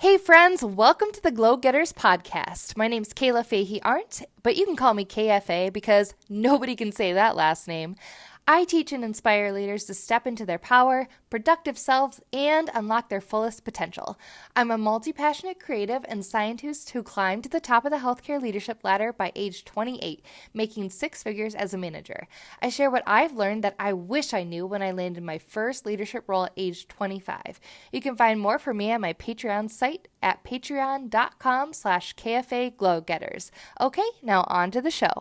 Hey friends, welcome to the Glow Getters podcast. My name's Kayla Fahey-Ahrndt, but you can call me KFA because nobody can say that last name. I teach and inspire leaders to step into their power, productive selves, and unlock their fullest potential. I'm a multi-passionate creative and scientist who climbed to the top of the healthcare leadership ladder by age 28, making six figures as a manager. I share what I've learned that I wish I knew when I landed my first leadership role at age 25. You can find more from me on my Patreon site at patreon.com/KFA Glowgetters. Okay, now on to the show.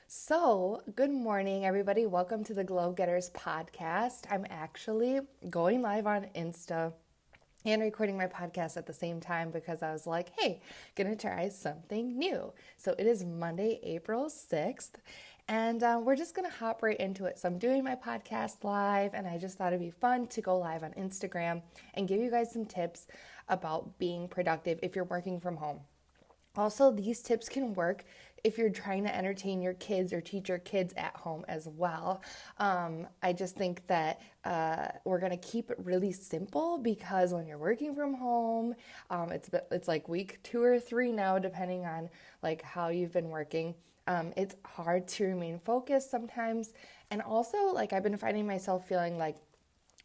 So, good morning, everybody. Welcome to the Glow Getters podcast. I'm actually going live on Insta and recording my podcast at the same time because I was like, hey, gonna try something new. So it is Monday, April 6th, and we're just gonna hop right into it. So I'm doing my podcast live, and I just thought it'd be fun to go live on Instagram and give you guys some tips about being productive if you're working from home. Also, these tips can work if you're trying to entertain your kids or teach your kids at home as well. I just think that we're going to keep it really simple because when you're working from home, it's like week 2 or 3 now, depending on like how you've been working. It's hard to remain focused sometimes. And also, like, I've been finding myself feeling like,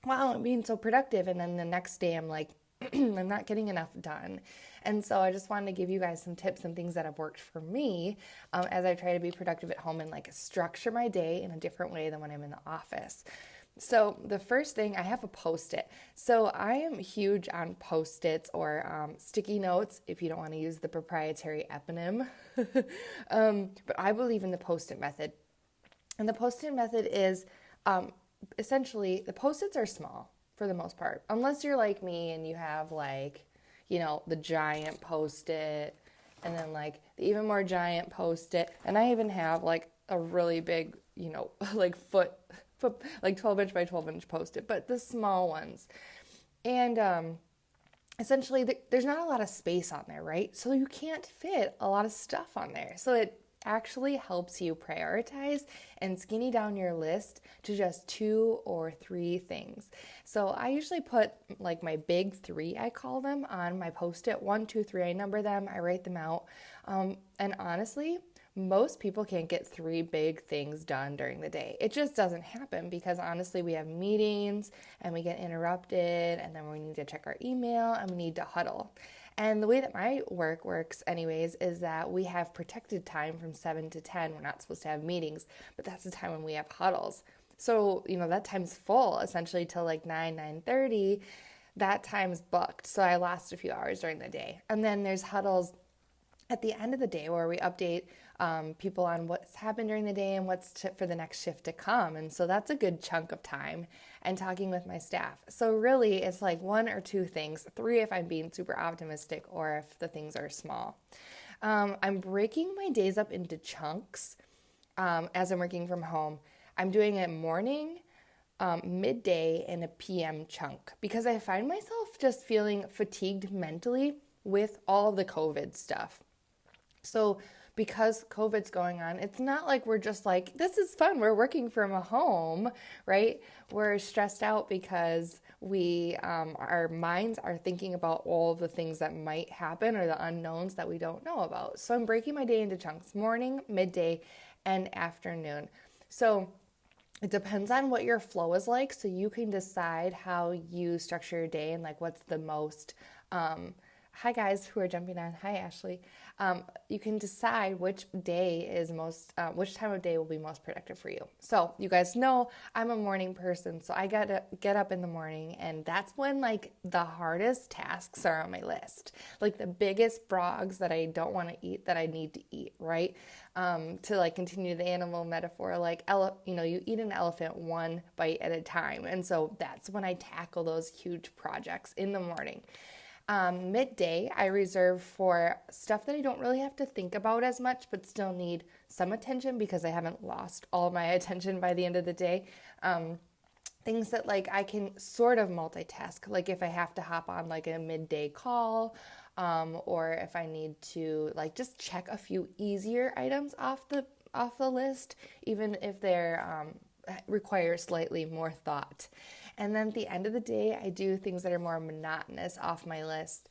wow, I'm being so productive. And then the next day I'm like, I'm not getting enough done. And so I just wanted to give you guys some tips and things that have worked for me as I try to be productive at home and like structure my day in a different way than when I'm in the office. So the first thing, I have a Post-it. So I am huge on Post-its or sticky notes, if you don't want to use the proprietary eponym. But I believe in the Post-it method. And the Post-it method is essentially, the Post-its are small for the most part, unless you're like me and you have like, you know, the giant Post-it and then like the even more giant Post-it. And I even have like a really big, you know, like foot like 12 inch by 12 inch Post-it, but the small ones. And essentially there's not a lot of space on there, right? So you can't fit a lot of stuff on there. So it actually helps you prioritize and skinny down your list to just 2 or 3 things. So I usually put like my big 3, I call them, on my Post-it. 1, 2, 3, I number them, I write them out. And honestly, most people can't get 3 big things done during the day. It just doesn't happen because honestly, we have meetings and we get interrupted and then we need to check our email and we need to huddle. And the way that my work works anyways is that we have protected time from 7 to 10. We're not supposed to have meetings, but that's the time when we have huddles. So, you know, that time's full essentially till like 9:30. That time's booked. So I lost a few hours during the day. And then there's huddles at the end of the day where we update people on what's happened during the day and what's for the next shift to come. And so that's a good chunk of time, and talking with my staff. So really it's like 1 or 2 things, 3 if I'm being super optimistic or if the things are small. I'm breaking my days up into chunks as I'm working from home. I'm doing it morning, midday, and a PM chunk because I find myself just feeling fatigued mentally with all of the COVID stuff. So because COVID's going on, it's not like we're just like, this is fun, we're working from home, right? We're stressed out because our minds are thinking about all the things that might happen or the unknowns that we don't know about. So I'm breaking my day into chunks, morning, midday, and afternoon. So it depends on what your flow is like, so you can decide how you structure your day and like what's the most hi guys who are jumping on. Hi Ashley. You can decide which day is which time of day will be most productive for you. So you guys know I'm a morning person, so I gotta get up in the morning, and that's when like the hardest tasks are on my list. Like the biggest frogs that I don't want to eat that I need to eat, right? To like continue the animal metaphor, like you eat an elephant 1 bite at a time, and so that's when I tackle those huge projects in the morning. Midday, I reserve for stuff that I don't really have to think about as much, but still need some attention because I haven't lost all my attention by the end of the day. Things that like I can sort of multitask, like if I have to hop on like a midday call, or if I need to like just check a few easier items off the list, even if they're require slightly more thought. And then at the end of the day, I do things that are more monotonous off my list.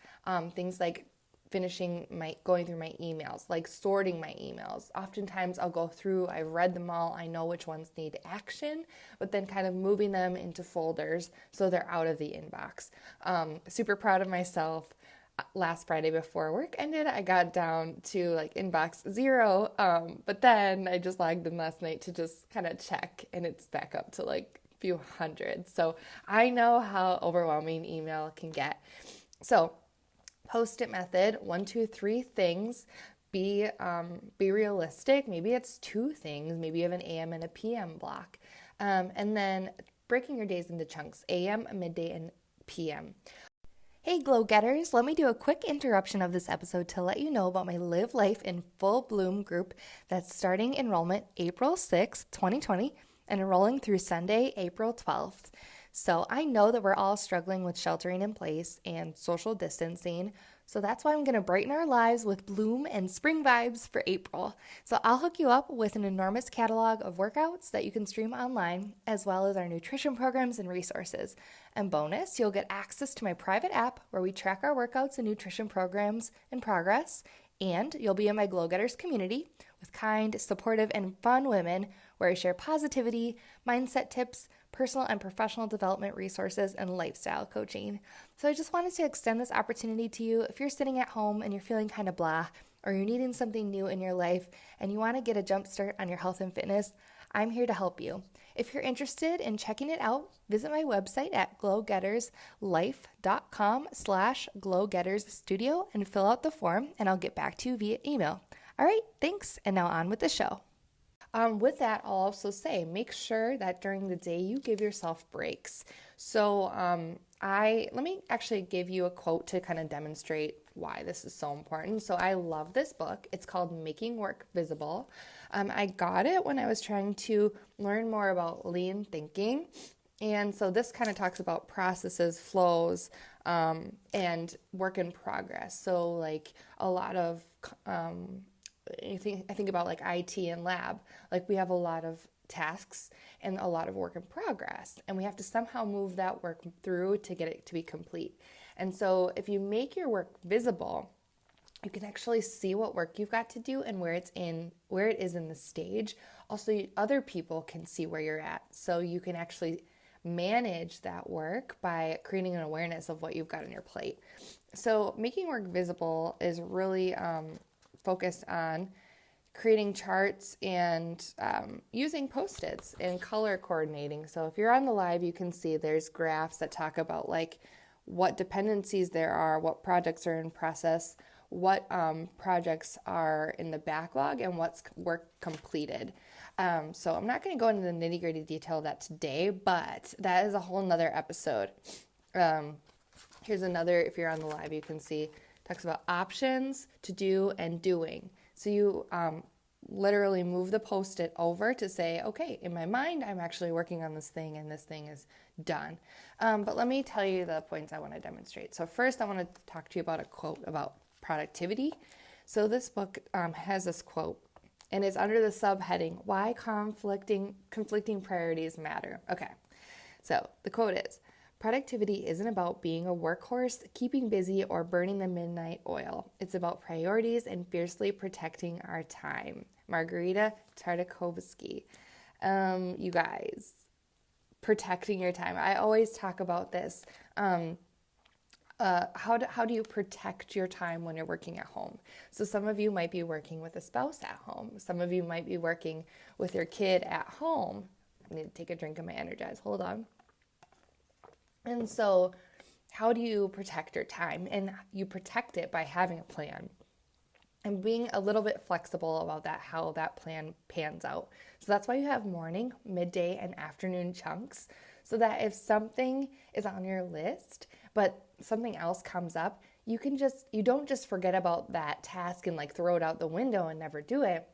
Things like going through my emails, like sorting my emails. Oftentimes I'll go through, I've read them all, I know which ones need action, but then kind of moving them into folders so they're out of the inbox. Super proud of myself. Last Friday before work ended, I got down to like inbox 0, but then I just logged in last night to just kind of check, and it's back up to like a few hundred. So I know how overwhelming email can get. So Post-it method, 1, 2, 3 things. Be realistic. Maybe it's 2 things. Maybe you have an AM and a PM block. And then breaking your days into chunks, AM, midday, and PM. Hey Glow Getters, let me do a quick interruption of this episode to let you know about my Live Life in Full Bloom group that's starting enrollment April 6th, 2020, and enrolling through Sunday, April 12th. So I know that we're all struggling with sheltering in place and social distancing, so that's why I'm going to brighten our lives with bloom and spring vibes for April. So I'll hook you up with an enormous catalog of workouts that you can stream online, as well as our nutrition programs and resources. And bonus, you'll get access to my private app where we track our workouts and nutrition programs in progress, and you'll be in my Glow Getters community with kind, supportive, and fun women where I share positivity, mindset tips, personal and professional development resources, and lifestyle coaching. So I just wanted to extend this opportunity to you if you're sitting at home and you're feeling kind of blah, or you're needing something new in your life and you want to get a jump start on your health and fitness. I'm here to help you. If you're interested in checking it out, visit my website at glowgetterslife.com/glowgettersstudio and fill out the form, and I'll get back to you via email. All right, thanks, and now on with the show. With that, I'll also say, make sure that during the day you give yourself breaks. So let me actually give you a quote to kind of demonstrate why this is so important. So I love this book. It's called Making Work Visible. I got it when I was trying to learn more about lean thinking. And so this kind of talks about processes, flows, and work in progress. So like a lot of I think about like IT and lab, like we have a lot of tasks and a lot of work in progress, and we have to somehow move that work through to get it to be complete. And so if you make your work visible, you can actually see what work you've got to do and where it is in the stage. Also, other people can see where you're at, so you can actually manage that work by creating an awareness of what you've got on your plate. So making work visible is really focused on creating charts and using Post-its and color coordinating. So if you're on the live, you can see there's graphs that talk about like what dependencies there are, what projects are in process, what projects are in the backlog, and what's work completed. So I'm not going to go into the nitty-gritty detail of that today, but that is a whole nother episode. Here's another, if you're on the live, you can see talks about options, to do, and doing. So you literally move the Post-it over to say, okay, in my mind, I'm actually working on this thing, and this thing is done. But let me tell you the points I want to demonstrate. So first, I want to talk to you about a quote about productivity. So this book has this quote, and it's under the subheading, Why Conflicting Priorities Matter. Okay, so the quote is, productivity isn't about being a workhorse, keeping busy, or burning the midnight oil. It's about priorities and fiercely protecting our time. Margarita Tartakovsky. You guys, protecting your time. I always talk about this. How do you protect your time when you're working at home? So some of you might be working with a spouse at home. Some of you might be working with your kid at home. I need to take a drink of my Energize. Hold on. And so how do you protect your time? And you protect it by having a plan and being a little bit flexible about that, how that plan pans out. So that's why you have morning, midday, and afternoon chunks, so that if something is on your list, but something else comes up, you don't just forget about that task and like throw it out the window and never do it.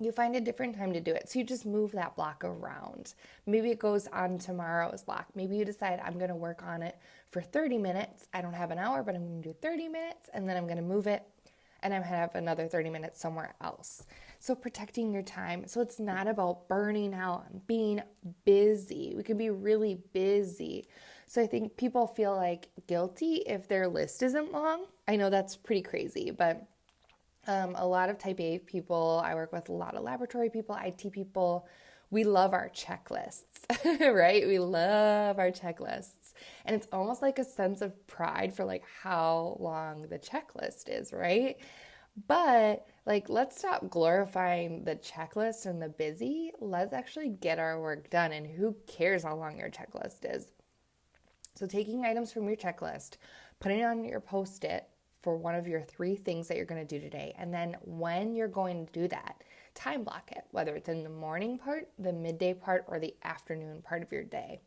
You find a different time to do it. So you just move that block around. Maybe it goes on tomorrow's block. Maybe you decide I'm going to work on it for 30 minutes. I don't have an hour, but I'm going to do 30 minutes, and then I'm going to move it, and I'm going to have another 30 minutes somewhere else. So protecting your time. So it's not about burning out and being busy. We can be really busy. So I think people feel like guilty if their list isn't long. I know that's pretty crazy, but a lot of type A people, I work with a lot of laboratory people, IT people, we love our checklists, right? We love our checklists. And it's almost like a sense of pride for like how long the checklist is, right? But like, let's stop glorifying the checklist and the busy. Let's actually get our work done. And who cares how long your checklist is? So taking items from your checklist, putting it on your Post-it for one of your 3 things that you're going to do today. And then when you're going to do that, time block it, whether it's in the morning part, the midday part, or the afternoon part of your day.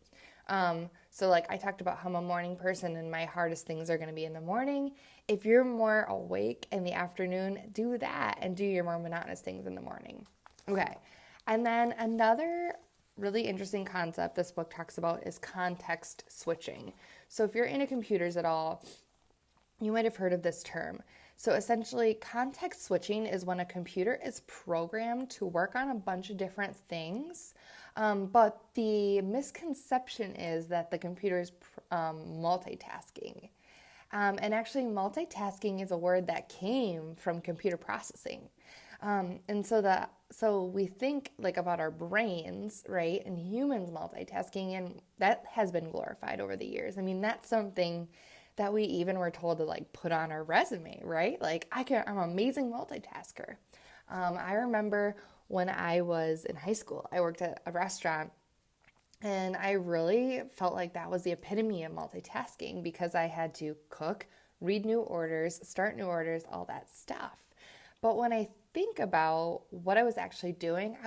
So like I talked about how I'm a morning person and my hardest things are going to be in the morning. If you're more awake in the afternoon, do that and do your more monotonous things in the morning. Okay. And then another really interesting concept this book talks about is context switching. So if you're into computers at all, you might have heard of this term. So essentially, context switching is when a computer is programmed to work on a bunch of different things, but the misconception is that the computer is multitasking. And actually, multitasking is a word that came from computer processing. And so we think like about our brains, right? And humans multitasking, and that has been glorified over the years. I mean, that's something that we even were told to like put on our resume, right? Like I'm an amazing multitasker. I remember when I was in high school, I worked at a restaurant, and I really felt like that was the epitome of multitasking because I had to cook, read new orders, start new orders, all that stuff. But when I think about what I was actually doing,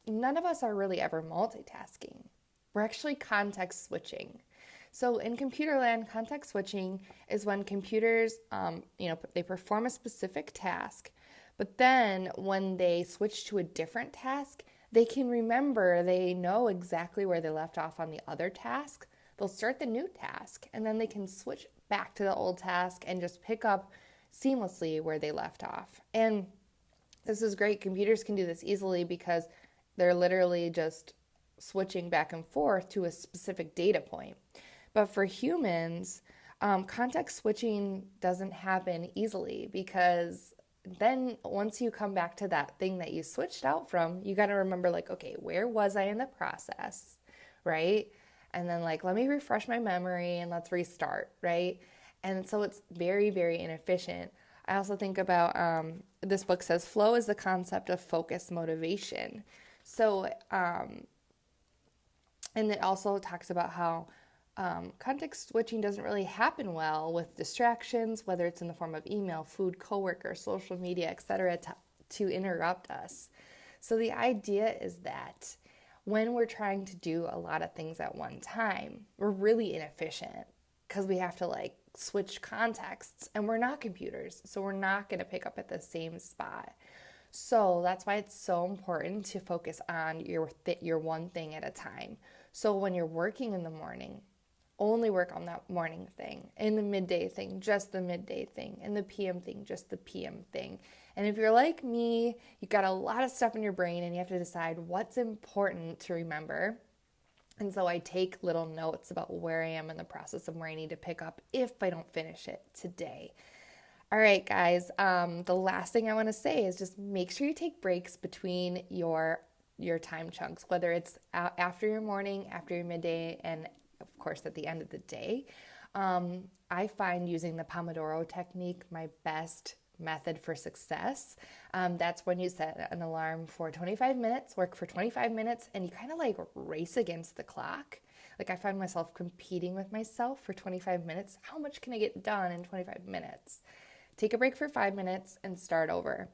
none of us are really ever multitasking. We're actually context switching. So in computer land, context switching is when computers, they perform a specific task, but then when they switch to a different task, they can remember, they know exactly where they left off on the other task. They'll start the new task, and then they can switch back to the old task and just pick up seamlessly where they left off. And this is great. Computers can do this easily because they're literally just switching back and forth to a specific data point. But for humans, context switching doesn't happen easily because then once you come back to that thing that you switched out from, you got to remember like, okay, where was I in the process, right? And then like, let me refresh my memory and let's restart, right? And so it's very, very inefficient. I also think about, this book says flow is the concept of focus motivation. So, and it also talks about how context switching doesn't really happen well with distractions, whether it's in the form of email, food, coworkers, social media, etc., to interrupt us. So the idea is that when we're trying to do a lot of things at one time, we're really inefficient because we have to like switch contexts, and we're not computers, so we're not going to pick up at the same spot. So that's why it's so important to focus on your one thing at a time. So when you're working in the morning, only work on that morning thing. In the midday thing, just the midday thing. In the PM thing, just the PM thing. And if you're like me, you've got a lot of stuff in your brain and you have to decide what's important to remember. And so I take little notes about where I am in the process of where I need to pick up if I don't finish it today. All right, guys, the last thing I want to say is just make sure you take breaks between your time chunks, whether it's after your morning, after your midday, and of course at the end of the day. I find using the Pomodoro technique my best method for success. That's when you set an alarm for 25 minutes, work for 25 minutes, and you kind of like race against the clock. Like I find myself competing with myself for 25 minutes. How much can I get done in 25 minutes? Take a break for 5 minutes and start over.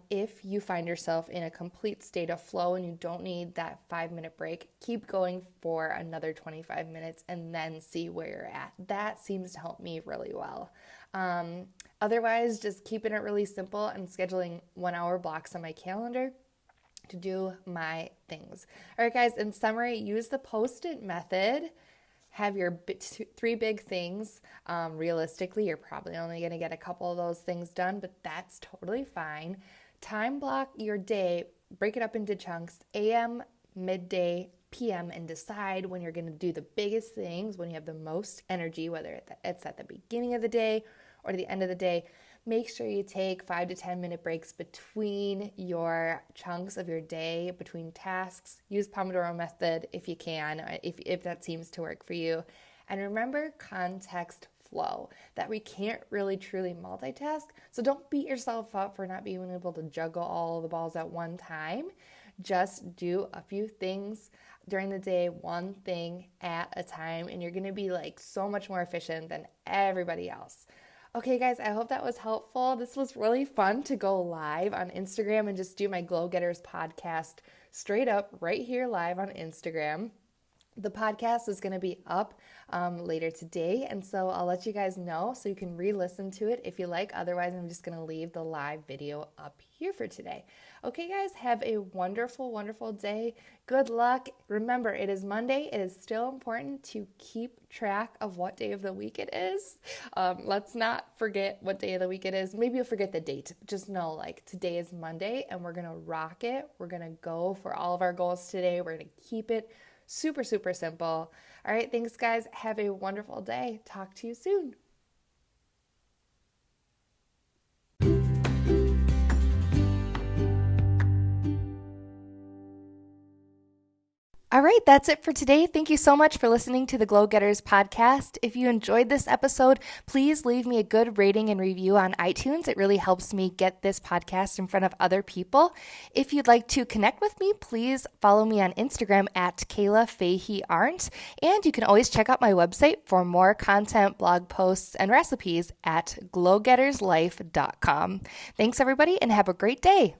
If you find yourself in a complete state of flow and you don't need that 5-minute break, keep going for another 25 minutes and then see where you're at. That seems to help me really well. Otherwise, just keeping it really simple and scheduling 1-hour blocks on my calendar to do my things. All right, guys, in summary, use the Post-it method. Have your 3 big things. Realistically, you're probably only going to get a couple of those things done, but that's totally fine. Time block your day, break it up into chunks, AM, midday, PM, and decide when you're going to do the biggest things, when you have the most energy, whether it's at the beginning of the day or the end of the day. Make sure you take 5 to 10 minute breaks between your chunks of your day, between tasks. Use Pomodoro method if you can, if that seems to work for you. And remember context flow, that we can't really truly multitask. So don't beat yourself up for not being able to juggle all the balls at one time. Just do a few things during the day, one thing at a time, and you're going to be like so much more efficient than everybody else. Okay, guys, I hope that was helpful. This was really fun to go live on Instagram and just do my Glow Getters podcast straight up right here live on Instagram. The podcast is going to be up later today, and so I'll let you guys know so you can re-listen to it if you like. Otherwise, I'm just going to leave the live video up here for today. Okay, guys, have a wonderful, wonderful day. Good luck. Remember, it is Monday. It is still important to keep track of what day of the week it is. Let's not forget what day of the week it is. Maybe you'll forget the date. Just know, like, today is Monday, and we're going to rock it. We're going to go for all of our goals today. We're going to keep it super, super simple. All right, thanks, guys. Have a wonderful day. Talk to you soon. All right, that's it for today. Thank you so much for listening to the Glow Getters podcast. If you enjoyed this episode, please leave me a good rating and review on iTunes. It really helps me get this podcast in front of other people. If you'd like to connect with me, please follow me on Instagram at Kayla Fahey-Ahrndt. And you can always check out my website for more content, blog posts, and recipes at glowgetterslife.com. Thanks, everybody, and have a great day.